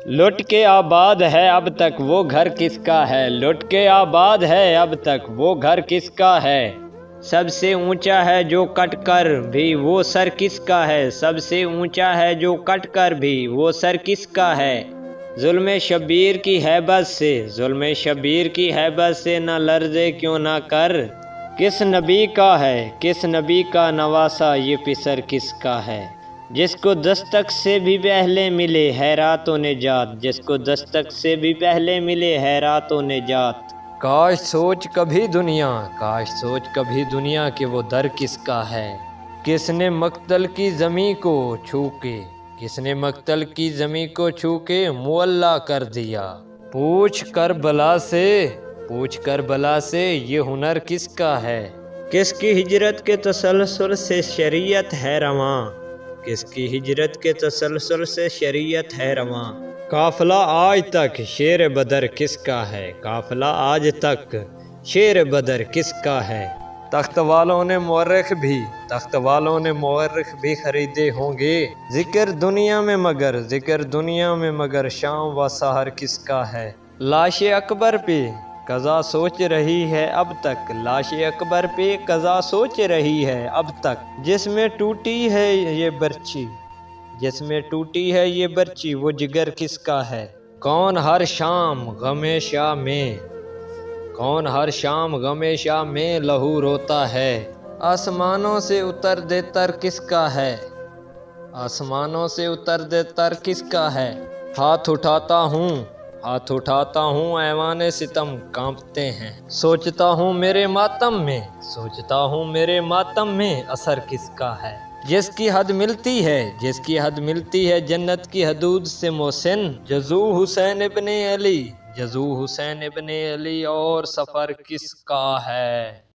لٹ کے آباد ہے اب تک وہ گھر کس کا ہے، لٹ کے آباد ہے اب تک وہ گھر کس کا ہے، سب سے اونچا ہے جو کٹ کر بھی وہ سر کس کا ہے، سب سے اونچا ہے جو کٹ کر بھی وہ سر کس کا ہے، ظلم شبیر کی ہیبت سے، ظلم شبیر کی ہیبت سے نہ لرزے کیوں نہ کر، کس نبی کا ہے، کس نبی کا نواسا یہ پسر کس کا ہے، جس کو دستک سے بھی پہلے ملے خیرات و نجات، جس کو دستک سے بھی پہلے ملے خیرات و نجات، کاش سوچ کبھی دنیا، کاش سوچ کبھی دنیا کہ وہ در کس کا ہے، کس نے مقتل کی زمیں کو چھو کے، کس نے مقتل کی زمیں کو چھو کے معلیٰ کر دیا، پوچھ کربلا سے، پوچھ کربلا سے یہ ہنر کس کا ہے، کس کی ہجرت کے تسلسل سے شریعت ہے رواں، کس کی ہجرت کے تسلسل سے شریعت ہے رواں، قافلہ آج تک شیر بدر کس کا ہے، قافلہ آج تک شیر بدر کس کا ہے، تخت والوں نے مورخ بھی، تخت والوں نے مورخ بھی خریدے ہوں گے، ذکر دنیا میں مگر، ذکر دنیا میں مگر شام و سحر کس کا ہے، لاش اکبر پہ قضا سوچ رہی ہے اب تک، لاش اکبر پہ قضا سوچ رہی ہے اب تک، جس میں ٹوٹی ہے یہ برچی، جس میں ٹوٹی ہے یہ برچی وہ جگر کس کا ہے، کون ہر شام غم شاہ میں، کون ہر شام غم شاہ میں لہو روتا ہے، آسمانوں سے اتر دے تر کس کا ہے، آسمانوں سے اتر دے تر کس کا ہے، ہاتھ اٹھاتا ہوں، ہاتھ اٹھاتا ہوں ایوان ستم کانپتے ہیں، سوچتا ہوں میرے ماتم میں، سوچتا ہوں میرے ماتم میں اثر کس کا ہے، جس کی حد ملتی ہے، جس کی حد ملتی ہے جنت کی حدود سے محسن، جزو حسین ابن علی، جزو حسین ابن علی اور سفر کس کا ہے۔